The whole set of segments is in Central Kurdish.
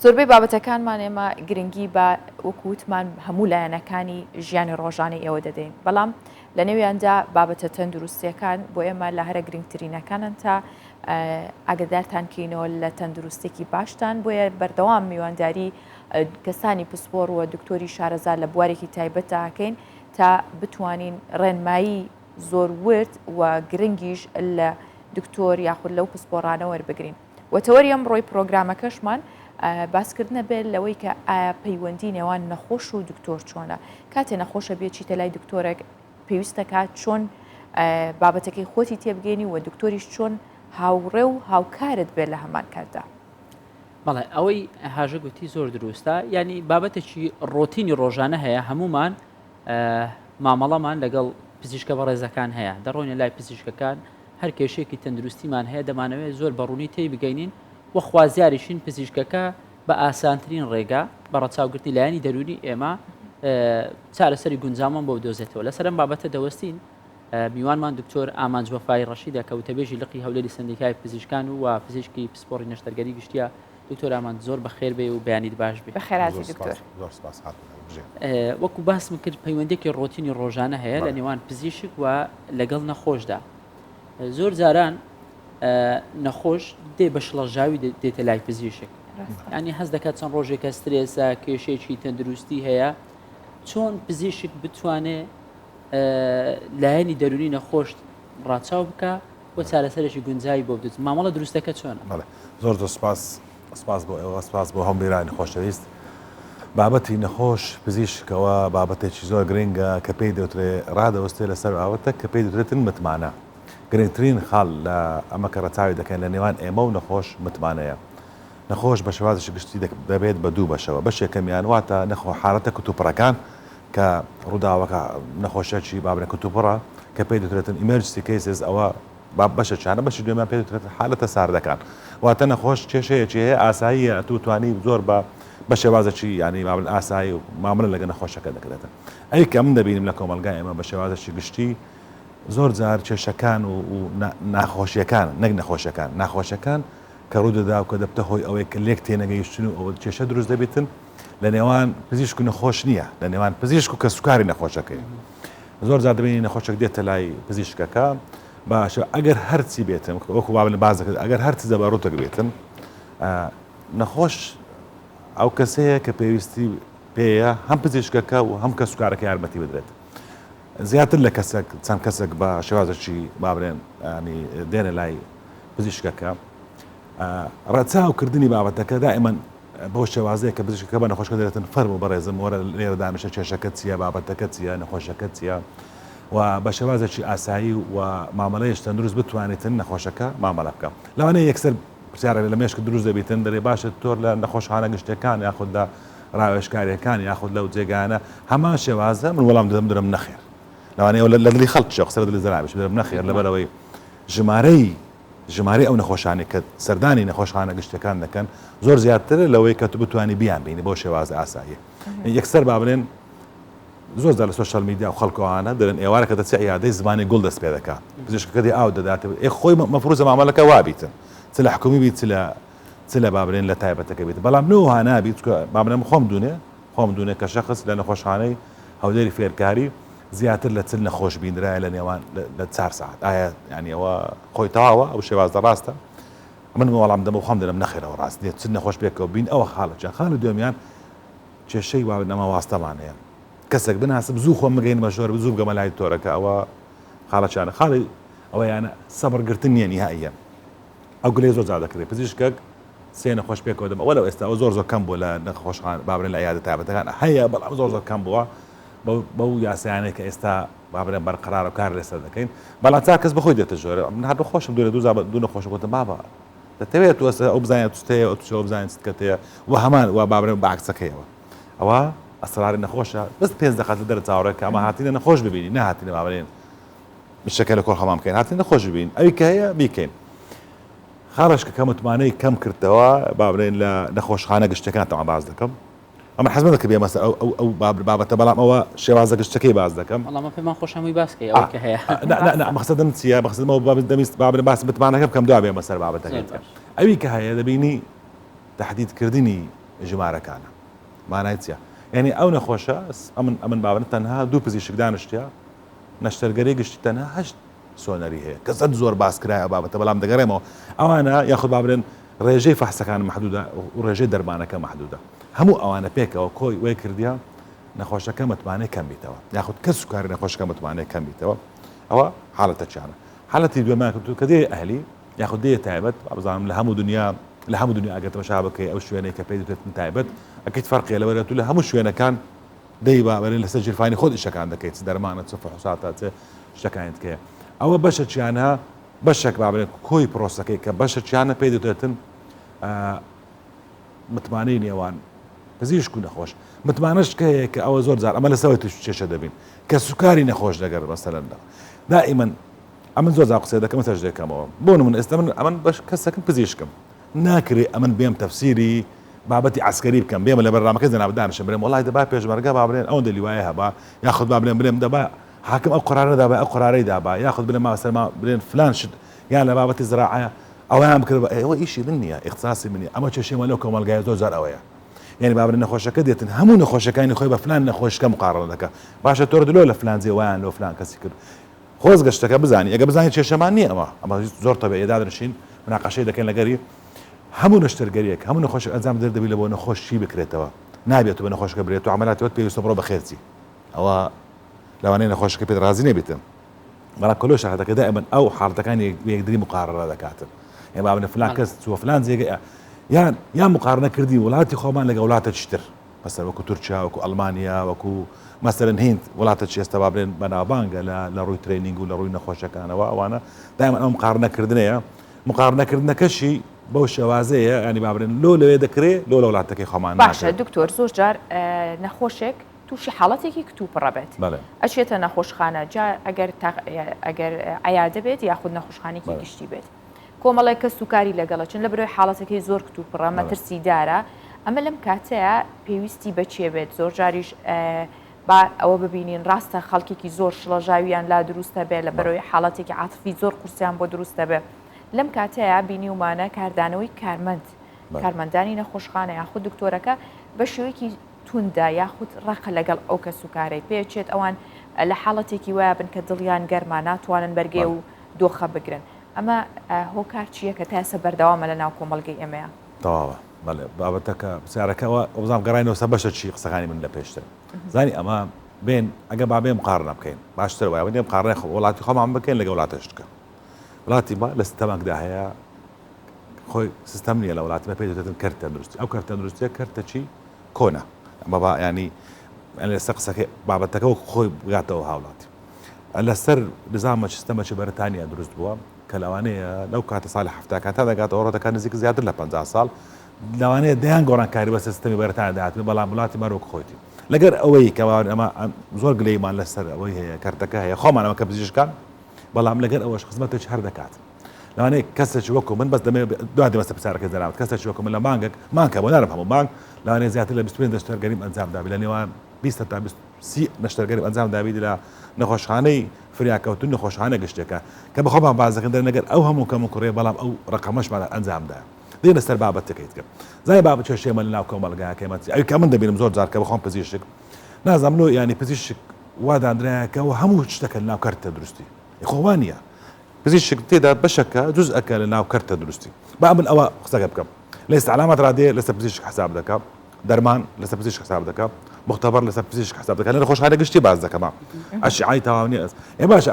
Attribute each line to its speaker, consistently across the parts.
Speaker 1: زۆربەی بابەتەکانمان ئێمە گرنگی بە وەکووتمان هەموو لایەنەکانی ژیانی ڕۆژانەی ئێوە دەدەین، بەڵام لە نێویاندا بابەتە تەندروستیەکان بۆ ئێمە لە هەرە گرنگترینەکانن تا ئاگدارتان کەینەوە لە تەندروستێکی باشتان، بۆیە بەردەوام میوانداری کەسانی پسپۆڕ و دکتۆری شارەزا لە بوارێکی تایبەت داکەین تا بتوانین ڕێنمایی زۆر ورد و گرنگیش لە دکتۆر یاخود لەو پسپۆڕانە وەربگرین. وەتەوەری ئەم ڕۆی پرۆگرامەکەشمان باسکردنە بێت لەوەی کە ئایا پەیوەندی نێوان نەخۆش و دکتۆر چۆنە، کاتێ نەخۆشە بێت چیتە لای دکتۆرێک پێویستە کات چۆن بابەتەکەی خۆتی تێبگەینی و دکتۆریش چۆن هاوڕێ و هاوکارت بێت لە هەمان کاتدا.
Speaker 2: بەڵێ ئەوەی هاژە گوتی زۆر دروستە، ینی بابەتێکی ڕۆتینی ڕۆژانە هەیە، هەمومان مامەڵەمان لەگەڵ پزیشکە بە ڕێزەکان هەیە، دەڕۆینە لای پزیشکەکان هەر کێشێکی تەندروستیمان هەیە دەمانەوێت زۆر بەڕوونی تێی بگەینین و خوازیاریشین پزیشکەکە بە ئاسانترین ڕێگا بە ڕەچاوگرتی لایەنی دەرونی ئێمە چارەسەری گونجامان بۆ بدۆزێتەوە. لەسەرم بابەتە دەوەستین میوانمان دکتۆر ئامانج وەفای ڕەشیدە کە وتەبێژی لقی هەولێری سندیکای پزیشکان و پزیشکی پسپۆڕی نەشتەرگەری گشتیە. دکتۆر ئامانج زۆر بەخێر بێ و بەیانیت باش بێ.
Speaker 1: بەخێراتی دکتۆر.
Speaker 2: وەکو باسم کرد پەیوەندێکی ڕۆتینی ڕۆژانە هەیە لە نێوان پزیشک و لەگەڵ نەخۆشدا. زۆر جاران نەخۆش دێ بە شڵەژاوی دێتە لای پزیشک، ینی هەست دەکات چەند ڕۆژێکە سترێسە کێشێکی تەندروستی هەیە، چۆن پزیشک بتوانێت لایەنی دەرونی نەخۆش ڕاچاو بکە بۆ چارەسەرێکی گونجایی بۆ بدوت. مامەڵە دروستەکە چۆنە؟
Speaker 3: زۆر سپاس بۆ ئێوە، سپاس بۆ هەم بیرانی خۆشەویست. بابەتی نەخۆش پزیشکەوە بابەتێکی زۆر گرنگە کە پێی دەوترێت ڕادەوەستێ لەسەر ئاوەتە کە پێی دەوترێتن متمانە. گرنگترین خاڵ لە ئەمە کە ڕەچاوی دەکەن لە نێوان ئێمە و نەخۆش متمانەیە. نەخۆش بە شێوازی گشتی دەبێت بە دوو بەشەوە، بەشێکەمیان واتە نەخۆ حالەتە کتوپڕەکان کە ڕووداوەکە نەخۆشەکی بابرە کتوپڕە کە پێی دەوترێتن ئیمەرجنسی کیسز، ئەوە بەشەچانە بەشی دوێمان پێ دەوترێت حالەتە ساردەکان. واتە نەخۆش کێشەیەکی هەیە ئاساییە توانی زۆر بە شێوازێکی ینی مابن ئاسایی و مامەڵە لەگە نەخۆشەکە دەکرێتن. ئەی کە من دەبینیم لە کۆمەلگای ئێمە بە شێوازێکی گشتی زۆر جار کێشەکان و ناخۆشیەکان نەک نەخۆشەکان ناخۆشەکان کە ڕوودەدا و کە دەبتە هۆی ئەوەی کە لێک تێنەگەیشتن و ئەوە کێشە دروست دەبێتن لە نێوان پزیشک و نەخۆش نییە، لە نێوان پزیشک و کە سوکاری نەخۆشەکەی. زۆر جار دەبینی نەخۆشێک دێتە لای پزیشکەکە باشە ئەگەر هەرچی بێتن وەکو بابن باز دەکرد ئەگەر هەرچی زەبارۆتێک بێتن نەخۆش ئەو کەسەیە کە پێویستی پێەیە هەم پزیشکەکە و هەم کە سوکارەکە یارمەتی بدرێت. زیاتر لە کەسێک چەند کەسێک بە شێوازێکی بابرێن ینی دێنە لای پزیشکەکە ڕەچاوکردنی بابەتەکە دائیمەن بۆ شێوازەیە کە پزیشکەکە بە نەخۆشەکە دەرێتن فەرموو بەڕێزم وەرە لێرە دانیشە کێشەکە چییە، بابەتەکە چییە، نەخۆشەکە چییە و بە شێوازێکی ئاسایی و مامەڵەیەش تەندروست بتوانێتن نەخۆشەکە مامەڵە بکە. لەوانەیە یەکسەر پرسیارە لە مێشک دروست دەبێتن دەرێ باشە تۆر لە نەخۆشخانە گشتەکان یاخود لە ڕاوێژکاریەکان یاخود لەو جێگانە هەمان شێوازە من وەڵام دەدەم نەخێر. لەوانەیە لە دڵی خەڵک قسە لە زەرابش بدەم نەخێر لەبەرەوەی ژمارەی ئەو نەخۆشانێک کە سەردانی نەخۆشخانە گشتەکان دەکەن زۆر زیاترە لەوەی کە تو بتوانی بیان بینی بۆ شێوازە ئاساییە. یەکسەر بابرێن زۆر لە سوشال میدیا و خەڵکەوانە دەرن ئێوارەکە دەچ عیادەی زمانی گوڵ دەست پێ دەکات پزیشکەکە دی ئاو دەداتەوە خۆی مەفروضە مامەڵەکە وابیتن چ لە حکومی بیت چ لە بابرێن لە تایبەتەکە بیت بەڵام نەوەها نابیت بابرێن خۆم دوونێ کە شەخص لە نەخۆشخانەی هەولێری فێرکاری زیاتر لە چل نەخۆش بینرایە لە نێوان لە 4 ساعت ئایا ینی ئەوە خۆی تەواوە ئەو شێوازە ڕاستە من وەڵام دەم و خۆم دەرم نەخێرەوە ڕاست نیە چل نەخۆش پێکەوە بین ئەوە خاڵە خاڵ دوێمیان کێشەی نەما واستەمانەیە کەسێک بناسب زوو خۆم بگەین مەژۆر زوو بگەمە لای تۆرەکە ئەوە خاڵەچانە خاڵی ئەوە یانە سەبرگرتن نییە نهائیە ئەو گلەی زۆر جار دەکرێت پزیشکێک سێ نەخۆش پێکەوە دەم ئەوە لەو ئێستا ئەو زۆر کەم بووە لە نەخۆشخان بابرێن لە عیادە تایبەتەکان هەیە بەڵام زۆر کەم بووە بەو یاسایانەیە کە ئێستا بابرێن بەرقەرار و کار لەسەر دەکەین بەڵام چا کەس بەخۆی دێتە ژۆرە من هەر خۆشم دوو نەخۆش گوتم بابا دەتەوێت توەسە ئەو بزانێت تستەیە ئەو توشەوە بزانێت کەتەیە و هەمان و بابرێن باکسەکەیەوە ئەوە ئەسراری نەخۆشە بەس 5 دقات لە دەرە چاوەڕێک ئەمە هاتینە نەخۆش ببینی نهاتینە بابرێن بشەکە لە کۆڵ هەمام بکەین هاتینە نەخۆش ببین ئەوی کە هەیە بیکەین خاڵشکە کە متمانەی کەم کردەوە بابرێن لە نەخۆشخانە گشتەکان تەوا باز دەکەم ئەمە حەزم دەکە بێ مەسە ئەو بابەتە بەڵام ئەوە شێوازە گشتەکەی باز دەکەم
Speaker 2: وەڵامە پێمان خۆشەمووی باسکەی ئەوە کە هەیە
Speaker 3: مەقسەدم چییە مەقسەدمەوە دەمیست بابرێن باس متمانەکە بکەم دوابێ مەسەر بابەتەکە ئەوی کە هەیە دەبینی تهدیدکردنی ژمارەکانە مانای چیە یعنی ئەو نەخۆشە ئەمن باوەن تەنها دوو پزیشک دانیشتیا نەشتەرگەری گشتی تەنها هەشت سۆنەری هەیە کە زەد زۆر باسکرایە بابەتە بەڵام دەگەڕێمەوە ئەوانە یاخود با بڵێن ڕێژەی فەحسەکان محدودە و ڕێژەی دەرمانەکە محدودە هەموو ئەوانە پێکەوە کۆی وێ کردیا نەخۆشەکە متمانەی کەم بیتەوە یاخود کەس سوکاری نەخۆشەکە متمانەی کەم بیتەوە ئەوە حاڵەتە چیانە حاڵەتی دوێمان کردو کە دێ ئەهلی یاخود دێ تایبەت بزانم لە هەموو دنیا ئەگەر تەماشا بکەی ئەو شوێنەی کە پێی دەوتێتن تایبەت ئەکەیت فەرقیە لەوەرە تو لە هەموو شوێنەکان دەی بابەرێن لەسەر ژیرفانی خۆت ئیشەکان دەکەیت دەرمانە چ فەحوساتە چ شتەکانت کەیە ئەوە بەشە چیانە بەشێک بابرێن کۆی پرۆسەکەی کە بەشە چیانە پێی دەوتێتن متمانەی نێوان پزیشک و نەخۆش متمانەش کەیە کە ئەوە زۆر جار ئەمە لەسەوەی توش کێشە دەبین کە سوکاری نەخۆش دەگەر مەسەلەندا دائیمەن ئەمن زۆر جار قسە دەکەم سەرج دەکەمەوە بۆ من ئێستا من ئەمن بەش کەسەکەم پزیشکم ناکرێ ئەمن بێم تەفسیری بابەتی عسکەری بکەم بێمە لە بەرنامەکە جەناب دانیشم بڵێم وڵای دەبا پێشمەرگە با بڵێن ئەوەندە لیوایە هەبا یاخود با بڵێم دەبا حاکم ئەو قرارە دابا ئەو قرارەی دابا یاخود بڵێم ماسەرما بڵێن فلان شت یان لە بابەتی زراعە ئەویان بکرد ئەوە ئیشی من نییە اختصاصی منی ئەمە چێشێمە لەو کۆمەلگایە زۆر جار ئەوەیە یعنی با بڵێن نەخۆشەکە دێتن هەموو نەخۆشەکانی خۆی بە فلان نەخۆشەکە مقارنە دەکە باشە تۆ دلۆ لە فلان جێوایان لەو فلان کەسی کرد خۆز گەشتەکە بزانی ئەگە بزانانی چێشەمان نییە ئەمە زۆر تەبیعیە دادنشین مناقەشەی دەکەین لەگەری هەموو نەشتەرگەریەک هەموو نەخۆش ئەنجام دەردەبی لە بۆ نەخۆشی بکرێتەوە نابێت بە نەخۆشەکە برێت و عملاتیەوە پێویستە بڕۆ بەخێرچی ئەوە لەوانەیە نەخۆشەکە پێت رازی نەبێتن بەڵام کۆلۆ شاهدەکە دائما ئەو حاڵەتەکانی یەکدری مقارڕە دەکاتن یعنی با بڵێن فلان کەس چووە فلان جێگە یان مقارنە کردی وڵاتی خۆمان لەگە وڵاتە چتر مەسەر وەکو تورکیا وەکو ئەڵمانیا وەکو مەسەرەن هیند وڵاتە چی ئێستا با بڵێن بەناوبانگە لە ڕووی ترێنینگ و لە ڕووی نەخۆشەکانەوە ئەوانە دائما ئەو مقارنەکردنەیە مقارنەکردنەکەشی بەو شێوازەیە ینی با بڵێن لۆ لەوێ دەکرێت لۆ لە وڵاتەکەی خۆمان
Speaker 1: باشە دکتۆر زۆر جار نەخۆشێک تووشی حاڵەتێکی کتوپڕە بێت ئەچێتە نەخۆشخانە جا ئەگەر عیادە بێت یاخود نەخۆشخانێکی گشتی بێت کۆمەڵی کە سوکاری لەگەڵە چن لە بەرەوەی حاڵەتەکەی زۆر کتوپڕە مەترسی دارە ئەمە لەم کاتەیە پێویستی بەچێ بێت زۆر جاریش با ئەوە ببینین ڕاستە خەڵکێکی زۆر شڵەژاویان لا دروستە بێت لە بەرەوەی حاڵەتێکی عاتفی زۆر قورسیان بۆ دروستە بێت لەم کاتەیە بینی ومانە کاردانەوەی کارمەندانی نەخۆشخانە یاخود دکتۆرەکە بە شێوەیەکی توندا یاخود ڕقە لەگەڵ ئەو کە سوکارەی پێچێت ئەوان لە حاڵەتێکی وایە بن کە دڵیان گەرما ناتوانن بەرگێ و دۆخە بگرن ئەمە هۆکار چییە کە تاسە بەردەوامە لە ناو کۆمەڵگەی ئێمەیە
Speaker 3: تەواوە بەڵێ بابەتەکە پرسیارەکەەوە بزانام گەڕینەوە سە بەشە چی قسەکانی من لە پێشتر زانی ئەمە بێن ئەگە با بێ مقارنە بکەین باشتر وایە بێ مقارنەی وڵاتی خۆمان بکەین لەگە وڵاتەشتکە وڵاتی ما لە سیستەمێکدا هەیە خۆی سیستەم نییە لە وڵاتمە پێی دەوتێتن کەرتە دروستی ئەو کەرتە دروستیە کەرتە چی کۆنا ئەمە ینی لەسەر قسەکە بابەتەکە خۆی بگاتەوە هاوڵاتی لەسەر نظامە سیستەمەکی بەرتانیا دروست بووە کە لەوانەیە لەو کاتە ساڵی هەفتاکان تا دەگاتەوە ڕۆدەکان نزیک زیاتر لە 50 ساڵ لەوانەیە دەیان گۆڕانکاری بە سیستەمی بەرتانیا داهاتن بەڵام وڵاتی مەرۆک خۆیتی لەگەر ئەوەی کە ئەمە زۆر گلەیمان لەسەر ئەوەی هەیە کەرتەکە هەیە خۆمانەوە کە پزیشکان بەڵام لەگەر ئەوەش خزمەتێک هەر دەکات لەوانەیە کەسێکی وەکو من بەس دەمێ دوای دەمەستە پرسیارەکە دەرامەوە کەسێکی وەکو من لە مانگێک مانکە بۆ نارم هەموو مانگ لەوانەیە زیاتر لە 25 نەشتەرگەریم ئەنجام دابێت لە نێوان 20 تا 30 نەشتەرگەریم ئەنجام دابێت لە نەخۆشخانەی فریاکەوتن نەخۆشخانە گشتەکە کە بەخۆمان بازەکەن دەرنەگەر ئەو هەموو کەم و کوڕێ بەڵام ئەو ڕقەمەشمان ئەنجامدا دێنە سەر بابەتەکەیت کرد زای بابەت چێشێمە لە ناو کۆمەڵگایەکەمە ئەوی کە من دەبینم زۆر جار کە بەخۆم پزیشک نازانم لۆ ینی پزیشک وادانرایەکەەوە هەموو شتەکە لە ناو کەرتە دروستی خۆوان نییە پزیشک تێدا بەشەکە جزئەکە لە ناو کەرتە دروستی با من ئەوە قسەکە بکەم لە ئیستعلامات ڕادێ لەسەر پزیشک حساب دەکەم دەرمان لەسەر پزیشک حساب دەکەم مختبەر لەسەر پزیشک حساب دەکەم لە نەخۆشخانە گشتی باز دەکەم ئەشعای تەواو نییە ئێ باشە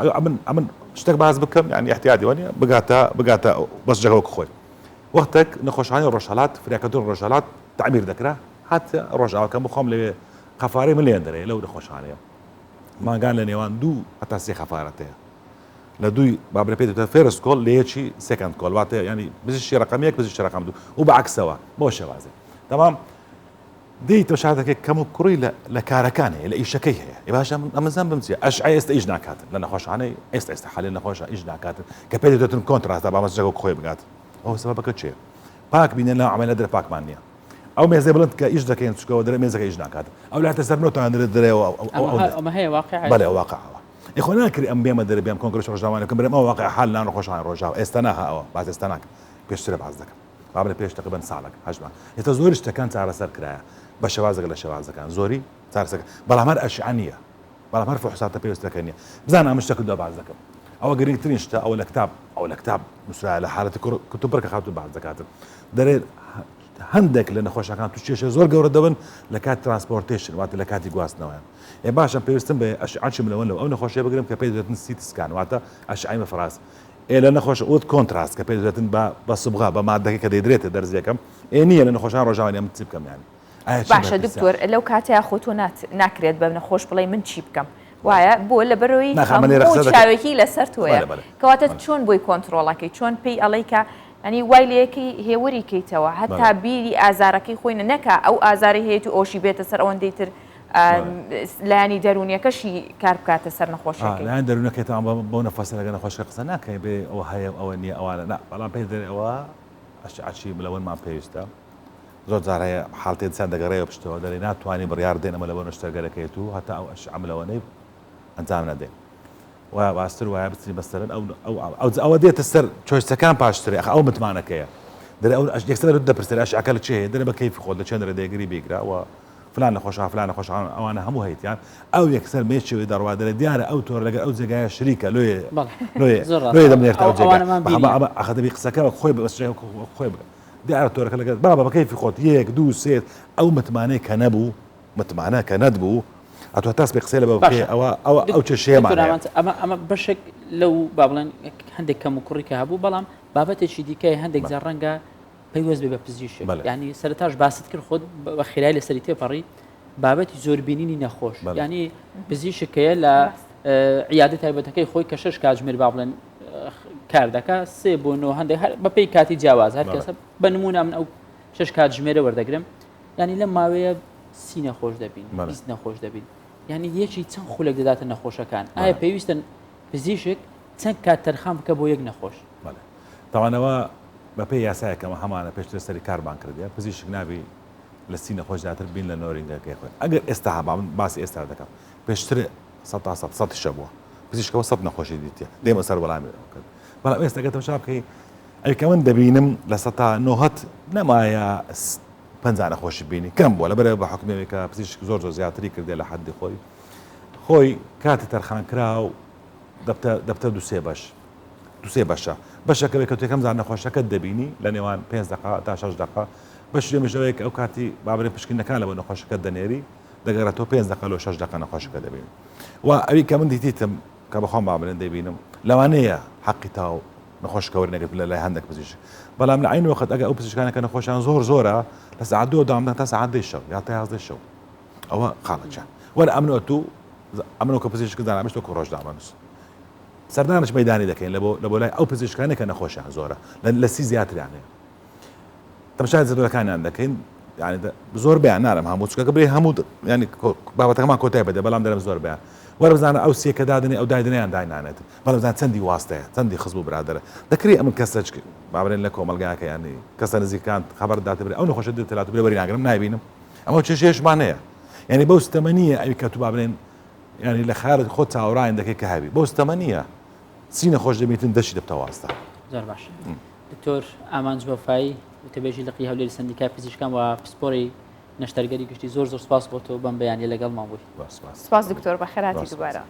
Speaker 3: ئەمن شتێک باز بکەم یعنی احتیاطی وانە بگاتە بەس جەگەوەک خۆی وەختێک نەخۆشخانەی ڕۆژهەڵات فریاکەوتن ڕۆژهەڵات تعمیر دەکرا هاتە ڕۆژاوەکەم بخۆم لەوێ خەفارەی من لێن دەرێ لەو نەخۆشخانەیە ماگان لە نێوان دوو هەتا سێ خەفارەتەیە لە دوی بابرە پێ دەوتە فێرست کۆڵ لە یەکی سێکەند کۆڵ واتە ینی پزیشکی ڕقم یەک پزیشکی ڕقم دوو و بەعکسەوە بۆ شێوازێ تەمام دەی تۆ شادەکەی کەم و کوڕی لە کارەکان هەیە لە ئیشەکەی هەیە باشە ئەمەزان بم چیە ئەشعای ئێستا ئیش ناکاتن لە نەخۆشخانەی ئێستا حالێ نەخۆشە ئیش ناکاتن کە پێ دەوتن کۆنتڕاستە بامەس جەگە خۆی بگات ئەو سەبەبەکە چێ پاک بینێن لە عملە دەرە پاکمان نییە ئەو مێزەی بڵند کە ئیش دەکەین چکەوە دەرە مێزەکە ئیش ناکاتن ئەو لاتە سەر نۆتان دەرەوە
Speaker 2: ئەمە هەیە واقع
Speaker 3: بەڵێ واقعەوە ئەخۆ ناکری ئەم بێمە دەرە بێم کۆنگرس ڕۆژنامەکەم برێم ئەو واقع حال نان ڕۆژان ڕۆژاو ئێستا ناها ئەوە باز ئێستا ناکە پێشترە باز دەکەم بابل پێش تقریبا ساڵێک هەژمان هێتا زۆری شتەکان چارەسەر کرایە بە شێوازێک لە شێوازەکان زۆری چارەسەر بەڵام هەر ئەشیعە نییە بەڵام هەر فحوساتە پێویستەکە نییە بزانە ئەم شتە کردووە باز دەکەم ئەوە گرنگترین شتە ئەو لە کتاب نووسرا لە حالەتی کتوب بڕکە خاتون باز دەکاتن دەرێت هەندێک لە نەخۆشەکان تو کێشە زۆر گەورە دەبن لە کات ترانسپۆرتیشن واتە لە کاتی گواستنەوەیان ێ باشم پێویستم بە ئەشعاچم لەوە ئەو نەخۆشیە بگرم کە پێی دەێتن سیت سکان واتە ئەشعای مەفراس ئێ لە نەخۆش ئۆت کۆنتراست کە پێی دەێتن بە سوبغا بە مادەکە کە دەیدرێتە دەرزیەکەم ئێ نییە لە نەخۆشان ڕۆژاوانی ئەم چی بکەم یانی
Speaker 1: باشە دکتۆر لەو کاتەیە خۆتۆ ناکرێت بە نەخۆش بڵێ من چی بکەم وایە بۆ لە بەرەوەی چاوێکی لەسەر تۆیە کەواتە چۆن بۆی کۆنتترۆڵەکەی چۆن پێی ئەڵەی کە ئەنی وایلەکەی هێوری کەیتەوە هەتا بیری ئازارەکەی خۆی نەکە ئەو ئازاری هەیەی و ئۆشی بێتە سەر ئەوەندەی تر لایانی دەرونیەکەشی کار بکاتە سەر نەخۆشەکەی
Speaker 3: لایەن دەرونەکەیتەوە بۆ نەفەسە لەگە نەخۆشە قسە ناکەی بێ ئەوە هەیە ئەوە نییە ئەوانە بەڵام پێی دەرەوە ئەشعاچی بلەوەمان پێویستە زۆر جار هەیە حاڵتێ چەند دەگەڕێەوە پشتەوە دەڵێ ناتوانانی بڕیار دێنەمە لەبەر شتەگەرەکەیت و هەتا ئەو ئەشعملەوەنەی ئەنجام نەدێن وایە باستر وایە بچی بەسەرن ئەوە دێتە سەر چۆیسەکان پاشترێ ئەو متمانەکەیە دەرێ ئەو یەکسەر دەپرسێت ئەشعەکە لە چێ دەرێ بە کەیفی خۆت لە چێن دەرێ دەیگری بیگراوە فلان نەخۆشە فلان نەخۆش ئەوانە هەموو هەیتیان ئەو یەکسەر مێچەوەی دەڕوا دەرێ دیارە ئەو تۆر لەگەر ئەو جێگایە شریکە لێ دەمێت ئەو جێگا ئەخەدەبی قسەکە خۆی خۆی دیارە تۆرەکە لەگەر بابە بە کەیفی خۆت یەک دوو سێت ئەو متمانەی کە نەبوو متمانە کە نەتبوو ئەتۆ تاس بێ قسەی لە بە ئەو چ شێمان
Speaker 2: ئەمە بەشێک لەو با بڵێن هەندێک کەم و کوڕی کە هەبوو بەڵام بابەتێکی دیکەی هەندێک جار ڕەنگە پێیوەست بێ بە پزیشک ینی سەرتاش باست کرد خۆت بە خێرای لەسەری تێپەڕی بابەتی زۆربینینی نەخۆش ینی پزیشکەیە لە عیادە تایبەتەکەی خۆی کە 6 کاتژمێر با بڵێن کار دەکات 3 بۆ 9 هەندێک بەپێی کاتی جیاواز هەر کەسە بە نمونە من ئەو 6 کاتژمێرە وەردەگرم ینی لەم ماوەیە سی نەخۆش دەبین بیست نەخۆش دەبین ینی یەکی چەند خولێک دەداتە نەخۆشەکان ئایا پێویستن پزیشک چەند کات تەرخان بکە بۆ یەک نەخۆش
Speaker 3: تاوانەوە بەپێی یاسایەکەمە هەمانە پێشتر سەری کارمان کردیە پزیشک نابی لە سی نەخۆش زیاتر بین لە نۆرینگەکەی خۆی ئەگەر ئێستا هەبا من باسی ئێستا دەکەم پێشتر 100 شە بووە پزیشکەوە 100 نەخۆشی دیتە دێمە سەر وەڵامی کرد بەڵام ئێستا ئەگەر تەماشا بکەی ئەوکە من دەبینم لە 190 نەمایە 50 نەخۆشی بینی کەم بووە لەبەرەوە بە حکومێکە پزیشک زۆر زیاتری کردێ لە حدی خۆی کاتی تەرخانکرا و دەبتە دوسێ بەشە بەشەکە کەوتەکەم زان نەخۆشەکە دەبینی لە نێوان 5 دقیقە تا 6 دقیقە بەش لێمەژەوەیەک ئەو کاتی بابرێ پشکنەکان لەبەر نەخۆشەکە دەنێری دەگەڕێتەوە 5 دقیقە لە 6 دقیقە نەخۆشەکە دەبینی و ئەوی کە من دیتم کە بەخۆم بابرێن دەبینم لەوانەیە حەقی تاو نەخۆشکەوت نەگرت لە لای هەندێک پزیشک بەڵام لە عین وەخت ئەگە ئەو پزیشکانەکە نەخۆشیان زۆرە لە سەعات 2 دام تا سەعات 10 شەو یا تا 11 شەو ئەوە خاڵەچە وەرە ئەمنەوە تو ئەمنەوە کە پزیشک دانامێت تۆ ڕۆژ دامەنووس سەردانش مەدانی دەکەین لە بۆ لای ئەو پزیشکانێک کە نەخۆشیان زۆرە لە سی زیاتریانەیە تەماشای زەدورەکانیان دەکەین یعنی زۆر بیان نارم هەموو چکە بێ هەموو ینی بابەتەکەمان کۆتای بەدە بەڵام دەرم زۆر بیان وەرە بزانە ئەو سێکە دادنێ ئەو دایدنیان داینانێت بەڵام بزان چەندی واستەیە چەندی خزم و برادرە دەکری ئەمن کەسەچ بابرێن لە کۆمەلگاکە ینی کەسە نزیکان خەبەر داتبرێ ئەو نەخۆشە دێتلات بێ بەری ناگرم نایبینم ئەمە چێشمان هەیە ینی بەو ستەمەنیە ئەوی کە تو بابرێن ینی لە خارج خۆت چاوەڕاین دەکەی کە هەبی بەو ستەمەنیە سی نەخۆش دەبێتن دەشی دەبتەوەواستە
Speaker 2: زۆر باش دکتۆر ئامانج بەفای وتەبێژی لە قی هەولێری سندیکای پزیشکان و پسپۆری نەشتەرگەری گشتی زۆر سپاس بۆ تۆ بەم بەیانی لەگەڵمان بووی
Speaker 1: سپاس دکتۆر بە خێراتی دووبارە